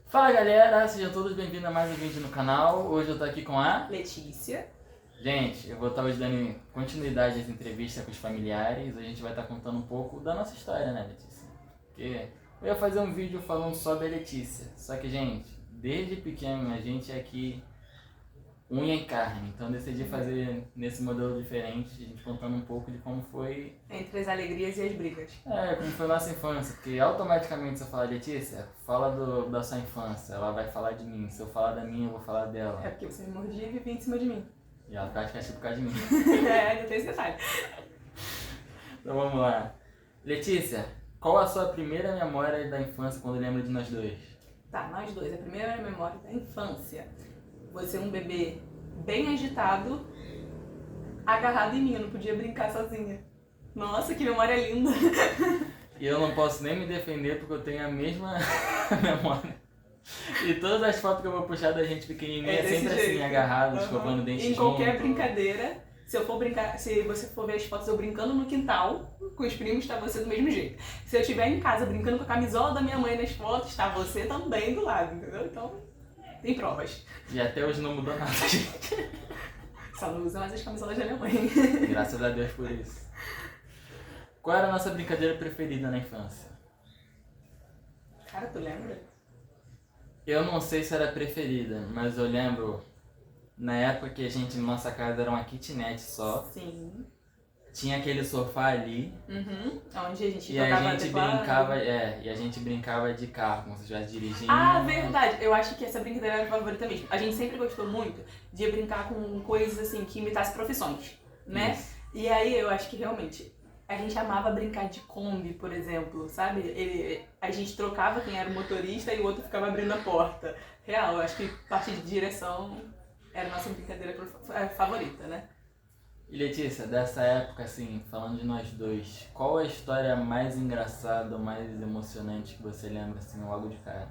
Fala galera, sejam todos bem-vindos a mais um vídeo no canal. Hoje eu tô aqui com a Letícia. Gente, eu vou estar hoje dando continuidade às entrevistas com os familiares. Hoje a gente vai estar contando um pouco da nossa história, né, Letícia? Porque eu ia fazer um vídeo falando só da Letícia. Só que, gente, desde pequeno a gente é aqui unha em carne. Então eu decidi fazer nesse modelo diferente, a gente contando um pouco de como foi... Entre as alegrias e as brigas. como foi a nossa infância. Porque automaticamente se eu falar Letícia, fala da sua infância, ela vai falar de mim. Se eu falar da minha, eu vou falar dela. É porque você me mordia e vivia em cima de mim. E ela tá de castigo por causa de mim. Ainda tem esse detalhe. Então vamos lá. Letícia, qual a sua primeira memória da infância quando lembra de nós dois? Tá, nós dois. A primeira memória da infância. Você é um bebê bem agitado, agarrado em mim. Eu não podia brincar sozinha. Nossa, que memória linda. E eu não posso nem me defender porque eu tenho a mesma memória. E todas as fotos que eu vou puxar da gente pequenininha é sempre jeito. assim, agarrado, escovando dente Em junto. qualquer brincadeira, se você for ver as fotos eu brincando no quintal, com os primos, tá você do mesmo jeito. Se eu estiver em casa brincando com a camisola da minha mãe nas fotos, tá você também do lado, entendeu? Então, tem provas. E até hoje não mudou nada, gente. Só não usa mais as camisolas da minha mãe. Graças a Deus por isso. Qual era a nossa brincadeira preferida na infância? Cara, tu lembra? Eu não sei se era preferida, mas eu lembro na época que a gente, nossa casa era uma kitnet só. Sim. Tinha aquele sofá ali. Uhum. Onde a gente E a jogava gente teclado. brincava, e a gente brincava de carro, como se estivesse dirigindo. Ah, verdade. Eu acho que essa brincadeira era a favorita mesmo. A gente sempre gostou muito de brincar com coisas assim que imitassem profissões, né? Isso. E aí eu acho que realmente a gente amava brincar de Kombi, por exemplo, sabe? A gente trocava quem era o motorista e o outro ficava abrindo a porta. Real, eu acho que parte de direção era a nossa brincadeira favorita, né? E Letícia, dessa época, assim, falando de nós dois, qual a história mais engraçada ou mais emocionante que você lembra, assim, logo de cara?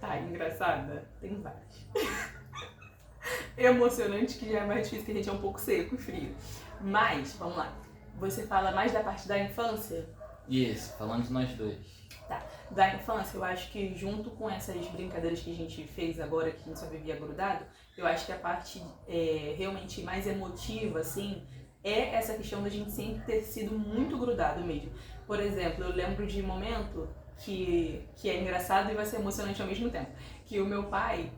Tá, engraçada? Tem várias. Emocionante, que já é mais difícil, que a gente é um pouco seco e frio. Mas, vamos lá. Você fala mais da parte da infância? Isso, falando de nós dois. Tá. Da infância, eu acho que junto com essas brincadeiras que a gente fez agora, que a gente só vivia grudado, eu acho que a parte realmente mais emotiva, assim, é essa questão da gente sempre ter sido muito grudado mesmo. Por exemplo, eu lembro de momento que é engraçado e vai ser emocionante ao mesmo tempo. Que o meu pai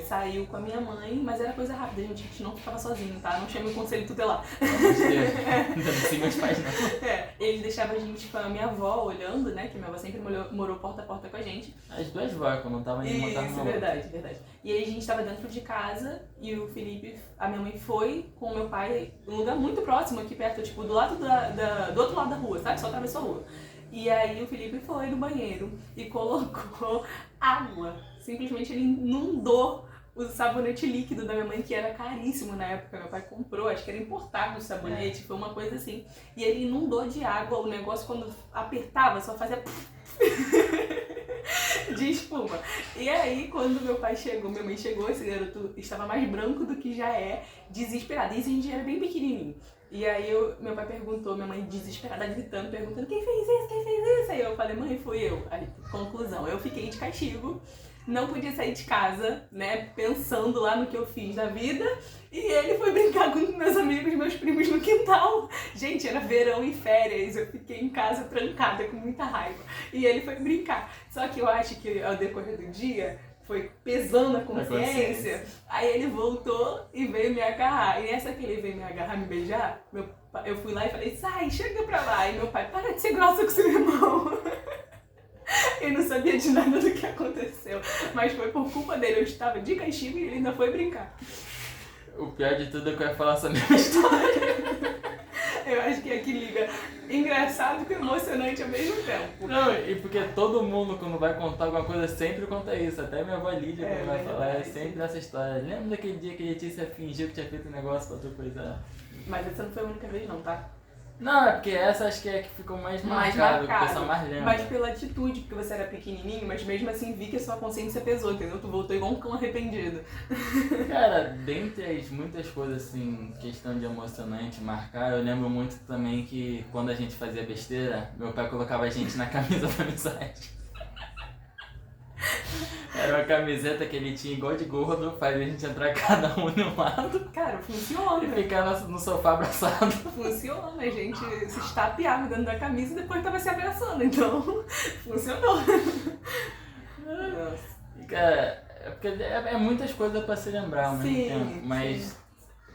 saiu com a minha mãe, mas era coisa rápida, gente. A gente não ficava sozinho, tá? Não chame o conselho tutelar. Pelo amor de Deus, não sei meus pais não. Ele deixava a gente com a minha avó olhando, né? Que minha avó sempre morou porta a porta com a gente. As duas vozes, quando não tava nem montando Isso, verdade, verdade. E aí a gente tava dentro de casa e o Felipe, a minha mãe foi com o meu pai num lugar muito próximo, aqui perto, tipo, do lado do outro lado da rua, sabe? Só atravessou a rua. E aí o Felipe foi no banheiro e colocou água. Simplesmente ele inundou o sabonete líquido da minha mãe, que era caríssimo na época. Meu pai comprou, acho que era importado o sabonete, foi uma coisa assim. E ele inundou de água, o negócio quando apertava só fazia de espuma. E aí, quando meu pai chegou, minha mãe chegou, esse garoto estava mais branco do que já é, desesperado. E esse gente era bem pequenininho. E aí meu pai perguntou, minha mãe desesperada gritando, perguntando quem fez isso, quem fez isso? Aí eu falei, mãe, fui eu. Aí, conclusão, eu fiquei de castigo, não podia sair de casa, né, pensando lá no que eu fiz da vida. E ele foi brincar com meus amigos, meus primos no quintal. Gente, era verão e férias, eu fiquei em casa trancada com muita raiva. E ele foi brincar. Só que eu acho que ao decorrer do dia foi pesando a consciência. Aí ele voltou e veio me agarrar. E nessa que ele veio me agarrar, me beijar, eu fui lá e falei, sai, chega pra lá. E meu pai, para de ser grossa com seu irmão. Eu não sabia de nada do que aconteceu. Mas foi por culpa dele, eu estava de castigo e ele ainda foi brincar. O pior de tudo é que eu ia falar essa mesma história. Eu acho que aqui liga engraçado com emocionante ao mesmo tempo. Não, e porque todo mundo, quando vai contar alguma coisa, sempre conta isso. Até minha avó Lídia, quando vai falar, é sempre essa história. Lembra daquele dia que a Letícia fingiu que tinha feito um negócio pra outra coisa? Mas essa não foi a única vez não, tá? Não, é porque essa acho que é a que ficou mais marcada, que o pessoal mais lembra. Mas pela atitude, porque você era pequenininho, mas mesmo assim vi que a sua consciência pesou, entendeu? Tu voltou igual um cão arrependido. Cara, dentre as muitas coisas assim, questão de emocionante, marcar, eu lembro muito também que quando a gente fazia besteira, meu pai colocava a gente na camisa da amizade. uma camiseta que ele tinha igual de gordo, fazia a gente entrar cada um no lado Cara, funciona. e ficar no sofá abraçado. Funciona, a gente se estapeava dentro da camisa e depois tava se abraçando, então funcionou. Nossa. Cara, porque é muitas coisas pra se lembrar ao mesmo Sim, tempo, mas sim.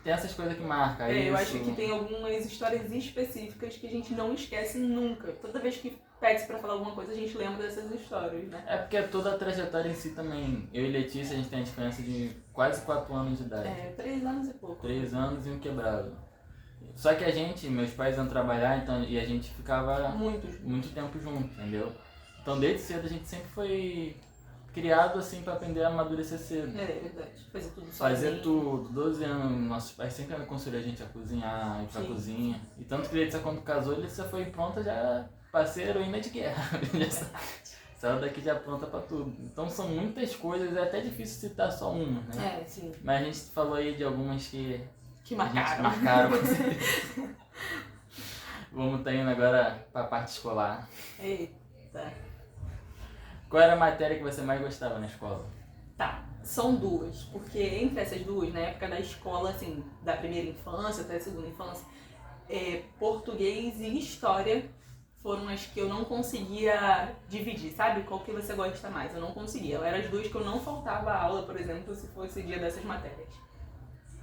tem essas coisas que marcam. Eu isso. acho que tem algumas histórias específicas que a gente não esquece nunca. Toda vez que pede pra falar alguma coisa, a gente lembra dessas histórias, né? É porque toda a trajetória em si também. Eu e Letícia, a gente tem a diferença de quase 4 anos de idade. 3 anos e pouco. 3 anos e um quebrado. Só que a gente, meus pais iam trabalhar, então, e a gente ficava muito tempo junto, entendeu? Então desde cedo a gente sempre foi criado assim pra aprender a amadurecer cedo. É verdade. Fazer tudo sozinho. Fazer tudo. 12 anos, nossos pais sempre aconselharam a gente a cozinhar, ir pra cozinha. E tanto que Letícia, quando casou, ele já foi pronta, já pra ser heroína de guerra. Saiu daqui já pronta pra tudo. Então são muitas coisas, é até difícil citar só uma, né? Sim. Mas a gente falou aí de algumas que marcaram. A gente marcaram, com certeza. Vamos estar indo agora pra parte escolar. Eita. Qual era a matéria que você mais gostava na escola? Tá, são duas, porque entre essas duas, na época da escola, assim, da primeira infância até a segunda infância, português e história foram as que eu não conseguia dividir, sabe? Qual que você gosta mais? Eu não conseguia. Eram as duas que eu não faltava aula, por exemplo, se fosse dia dessas matérias.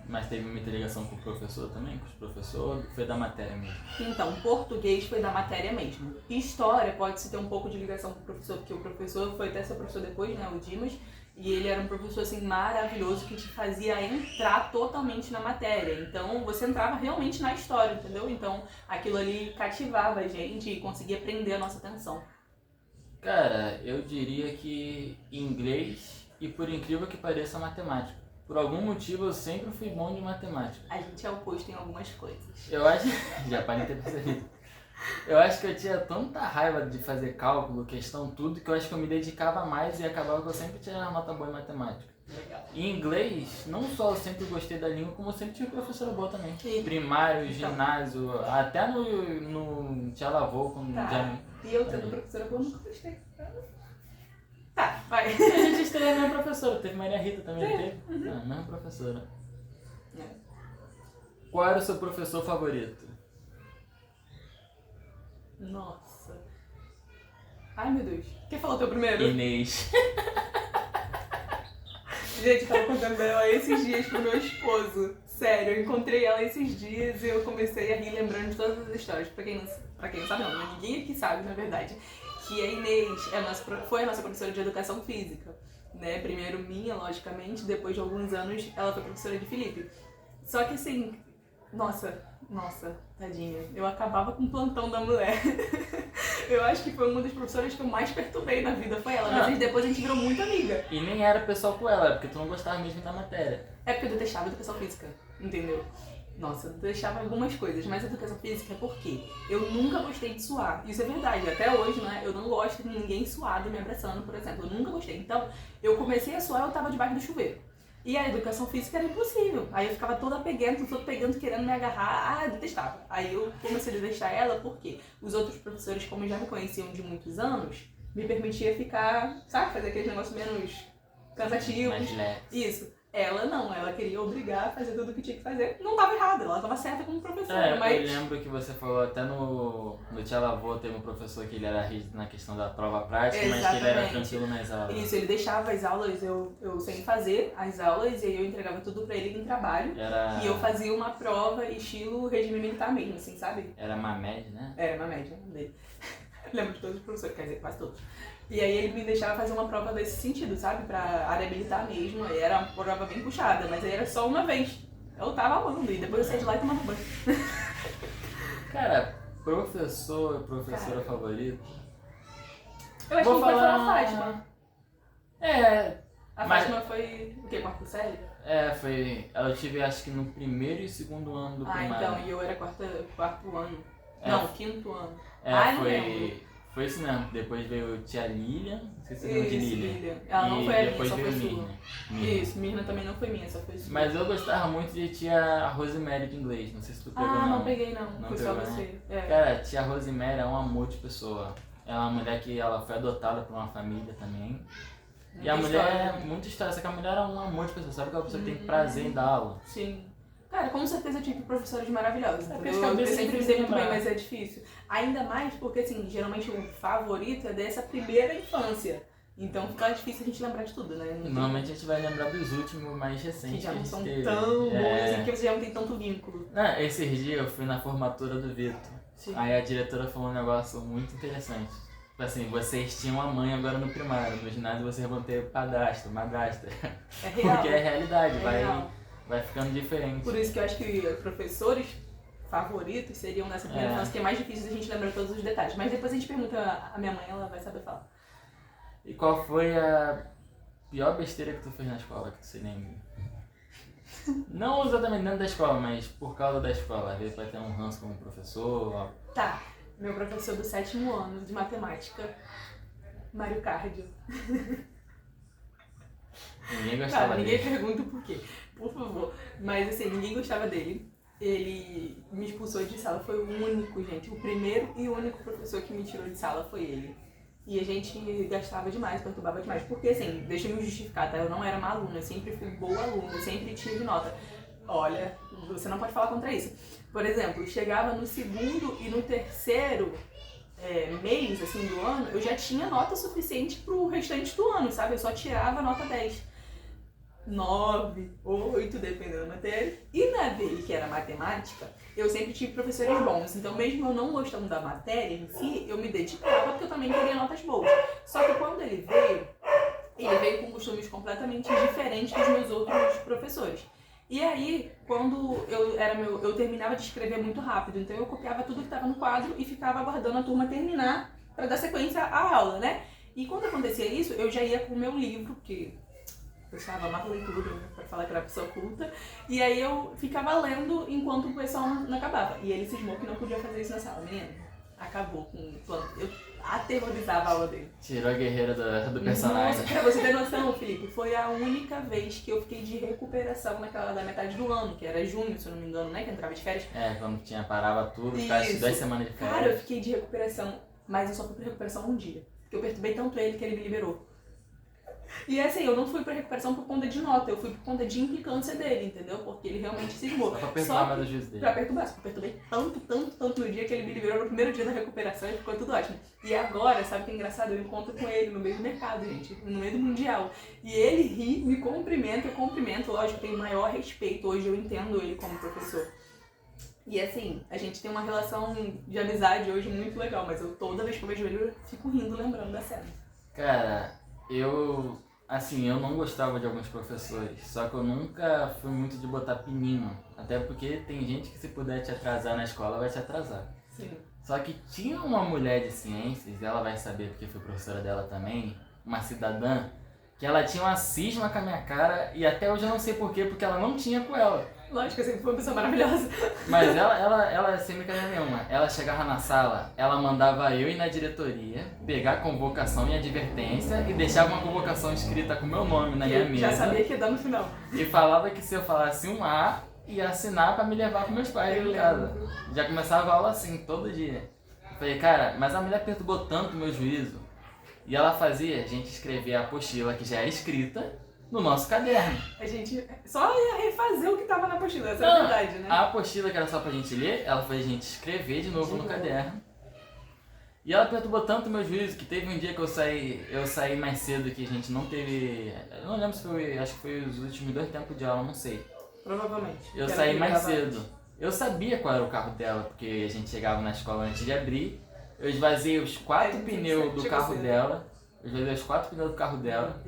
Mas teve muita ligação com o professor também? Com os professores? Foi da matéria mesmo? Então, português foi da matéria mesmo. História pode-se ter um pouco de ligação com o professor, porque o professor foi até ser professor depois, né? O Dimas. E ele era um professor, assim, maravilhoso, que te fazia entrar totalmente na matéria. Então, você entrava realmente na história, entendeu? Então, aquilo ali cativava a gente e conseguia prender a nossa atenção. Cara, eu diria que inglês e, por incrível que pareça, matemática. Por algum motivo, eu sempre fui bom de matemática. A gente é oposto em algumas coisas. Eu acho... Já parei de ter percebido. Eu acho que eu tinha tanta raiva de fazer cálculo, questão, tudo, que eu acho que eu me dedicava mais e acabava que eu sempre tinha uma nota boa em matemática. Legal. Em inglês, não só eu sempre gostei da língua, como eu sempre tive professora boa também. Sim. Primário, Então. ginásio, até no Tia Lavô, quando já... E eu tendo professora boa, nunca gostei. Tá, vai. A gente estreia a mesma professora, teve Maria Rita também, teve? Uhum. A mesma professora. É. Qual era o seu professor favorito? Nossa. Ai, meu Deus. Quem falou teu primeiro? Inês. Gente, eu tava contando ela esses dias pro meu esposo. Sério, eu encontrei ela esses dias e eu comecei a rir lembrando de todas as histórias. Pra quem não sabe, não, mas ninguém aqui sabe, na verdade, que a Inês foi a nossa professora de educação física. Né? Primeiro minha, logicamente, depois de alguns anos ela foi professora de Felipe. Só que assim, nossa, tadinha, eu acabava com o plantão da mulher. Eu acho que foi uma das professoras que eu mais perturbei na vida, foi ela. Mas depois a gente virou muito amiga. E nem era pessoal com ela, porque tu não gostava mesmo da matéria. É porque eu detestava educação física, entendeu? Nossa, eu detestava algumas coisas, mas educação física é porque eu nunca gostei de suar. Isso é verdade, até hoje, né? Eu não gosto de ninguém suado me abraçando, por exemplo. Eu nunca gostei. Então, eu comecei a suar, eu tava debaixo do chuveiro. E a educação física era impossível. Aí eu ficava toda pegando, os outros pegando, querendo me agarrar. Eu detestava. Aí eu comecei a detestar ela porque os outros professores, como já me conheciam de muitos anos, me permitia ficar, sabe, fazer aqueles negócios menos cansativos. Mais leve. Isso. Ela não, ela queria obrigar a fazer tudo o que tinha que fazer. Não tava errada, ela tava certa como professora, mas... Eu lembro que você falou até no Tia Lavô, teve um professor que ele era rígido na questão da prova prática, mas que ele era tranquilo nas aulas. Isso, ele deixava as aulas, eu sem fazer as aulas, e aí eu entregava tudo pra ele em trabalho. E eu fazia uma prova estilo regime militar mesmo, assim, sabe? Era Mamed, né? Era uma média dele. Lembro de todos os professores, quer dizer, quase todos. E aí ele me deixava fazer uma prova desse sentido, sabe? Pra área militar mesmo. Aí era uma prova bem puxada, mas aí era só uma vez. Eu tava amando, e depois eu saí de lá e tomava banho. Cara, professora favorita? Eu acho que foi a Fátima. Mas... Fátima foi o quê? Quarta série? Foi. Eu tive acho que no primeiro e segundo ano do primário. Então, e eu era quarto ano. Não, quinto ano. Não lembro. Foi isso mesmo. Depois veio Tia Lilian, não sei se você lembra de Lilian. Ela não foi a minha, depois só veio foi sua. Mirna. Isso, Mirna também não foi minha, só foi sua. Mas eu gostava muito de Tia Rosemary de inglês, não sei se tu pegou não. Não peguei não, foi só pegou, você. Né? Cara, Tia Rosemary é um amor de pessoa. É uma mulher que ela foi adotada por uma família também. E E a mulher é muito história, só que a mulher é um amor de pessoa, sabe? Aquela pessoa que tem prazer em dar aula. Sim. Cara, com certeza eu tive professores maravilhosos. Eu sempre me dei muito bem, mas é difícil. Ainda mais porque, assim, geralmente o favorito é dessa primeira infância. Então fica difícil a gente lembrar de tudo, né? Normalmente a gente vai lembrar dos últimos mais recentes. Que já não são teve. tão bons e que você já não tem tanto vínculo. Esses dias eu fui na formatura do Vitor. Sim. Aí a diretora falou um negócio muito interessante. Tipo assim, vocês tinham a mãe agora no primário, no ginásio vocês vão ter padrasto, madrasta. É real. Porque é realidade, real. vai ficando diferente. Por isso que eu acho que professores favoritos seriam nessa primeira infância, que é mais difícil a gente lembrar todos os detalhes. Mas depois a gente pergunta a minha mãe, ela vai saber falar. E qual foi a pior besteira que tu fez na escola, que tu se lembra? Não exatamente dentro da escola, mas por causa da escola. Às vezes vai ter um ranço como professor. Tá, meu professor do 7º ano de matemática, Mário Cardio. Ninguém gostava dele. Ninguém pergunta por quê, por favor. Mas assim, ninguém gostava dele. Ele me expulsou de sala, foi o único, gente. O primeiro e único professor que me tirou de sala foi ele. E a gente gastava demais, perturbava demais. Porque assim, deixa eu me justificar, tá? Eu não era má aluna, eu sempre fui boa aluna, eu sempre tive nota. Olha, você não pode falar contra isso. Por exemplo, chegava no 2º e no 3º mês assim, do ano, eu já tinha nota suficiente pro restante do ano, sabe? Eu só tirava nota 10. 9, 8, dependendo da matéria. E na dele, que era matemática, eu sempre tive professores bons. Então, mesmo eu não gostando da matéria em si, eu me dedicava porque eu também queria notas boas. Só que quando ele veio com costumes completamente diferentes dos meus outros professores. E aí, quando eu terminava de escrever muito rápido, então eu copiava tudo que estava no quadro e ficava aguardando a turma terminar para dar sequência à aula, né? E quando acontecia isso, eu já ia com o meu livro, que eu estava amava leitura, né, pra falar que era pessoa culta, e aí eu ficava lendo enquanto o pessoal não acabava. E ele cismou que não podia fazer isso na sala. Menino, acabou com o plano. Eu aterrorizava a aula dele. Tirou a guerreira do personagem. Nossa, pra você ter noção, Felipe, foi a única vez que eu fiquei de recuperação naquela da metade do ano, que era junho, se eu não me engano, né, que eu entrava de férias. Quando parava tudo, ficasse 2 semanas de férias. Cara, eu fiquei de recuperação, mas eu só fui pra recuperação um dia. Porque eu perturbei tanto ele que ele me liberou. E assim, eu não fui pra recuperação por conta de nota, eu fui por conta de implicância dele, entendeu? Porque ele realmente cismou. Só pra perturbar mais o juízo dele. Pra perturbar, só que eu perturbei tanto no dia que ele me liberou no primeiro dia da recuperação e ficou tudo ótimo. E agora, sabe o que é engraçado? Eu encontro com ele no meio do mercado, gente, no meio do mundial. E ele ri, me cumprimenta, eu cumprimento, lógico, eu tenho maior respeito, hoje eu entendo ele como professor. E assim, a gente tem uma relação de amizade hoje muito legal, mas eu toda vez que eu vejo ele, eu fico rindo lembrando da cena. Cara, eu não gostava de alguns professores, só que eu nunca fui muito de botar pininho. Até porque tem gente que se puder te atrasar na escola, vai te atrasar. Sim. Só que tinha uma mulher de ciências, ela vai saber porque foi professora dela também, uma cidadã, que ela tinha uma cisma com a minha cara e até hoje eu não sei porquê, porque ela não tinha com ela. Lógico, eu sempre fui uma pessoa maravilhosa. Mas ela sem brincadeira nenhuma, ela chegava na sala, ela mandava eu ir na diretoria, pegar a convocação e advertência e deixava uma convocação escrita com meu nome na minha mesa. Já sabia que ia dar no final. E falava que se eu falasse um A, ia assinar pra me levar com meus pais em casa. Já começava a aula assim, todo dia. Falei, cara, mas a mulher perturbou tanto o meu juízo. E ela fazia a gente escrever a apostila que já era escrita no nosso caderno. A gente só ia refazer o que tava na apostila, essa é a verdade, né? A apostila que era só pra gente ler, ela fez a gente escrever de novo no caderno. E ela perturbou tanto o meu juízo que teve um dia que eu saí mais cedo, que a gente não teve... Eu não lembro se foi, acho que foi os últimos 2 tempos de aula, não sei. Provavelmente. Eu saí mais cedo. Eu sabia qual era o carro dela, porque a gente chegava na escola antes de abrir. Eu esvaziei os 4 pneus do carro dela. Eu esvaziei os 4 pneus do carro dela.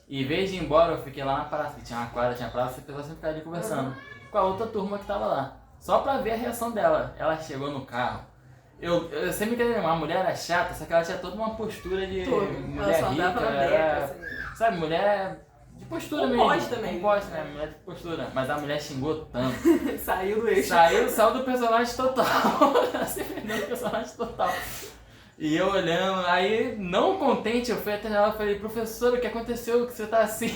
E em vez de ir embora, eu fiquei lá na praça, que tinha uma quadra, tinha praça, e a pessoa sempre ficava ali conversando com a outra turma que tava lá. Só pra ver a reação dela. Ela chegou no carro. Eu sempre queria uma mulher era chata, só que ela tinha toda uma postura de mulher rica. Assim. Sabe, mulher de postura mesmo. Pode também. Pode, né? Mulher de postura. Mas a mulher xingou tanto. Saiu do eixo. Saiu do personagem total. Ela se perdeu do personagem total. E eu olhando, aí não contente, eu fui até ela e falei, professora, o que aconteceu? Que você tá assim?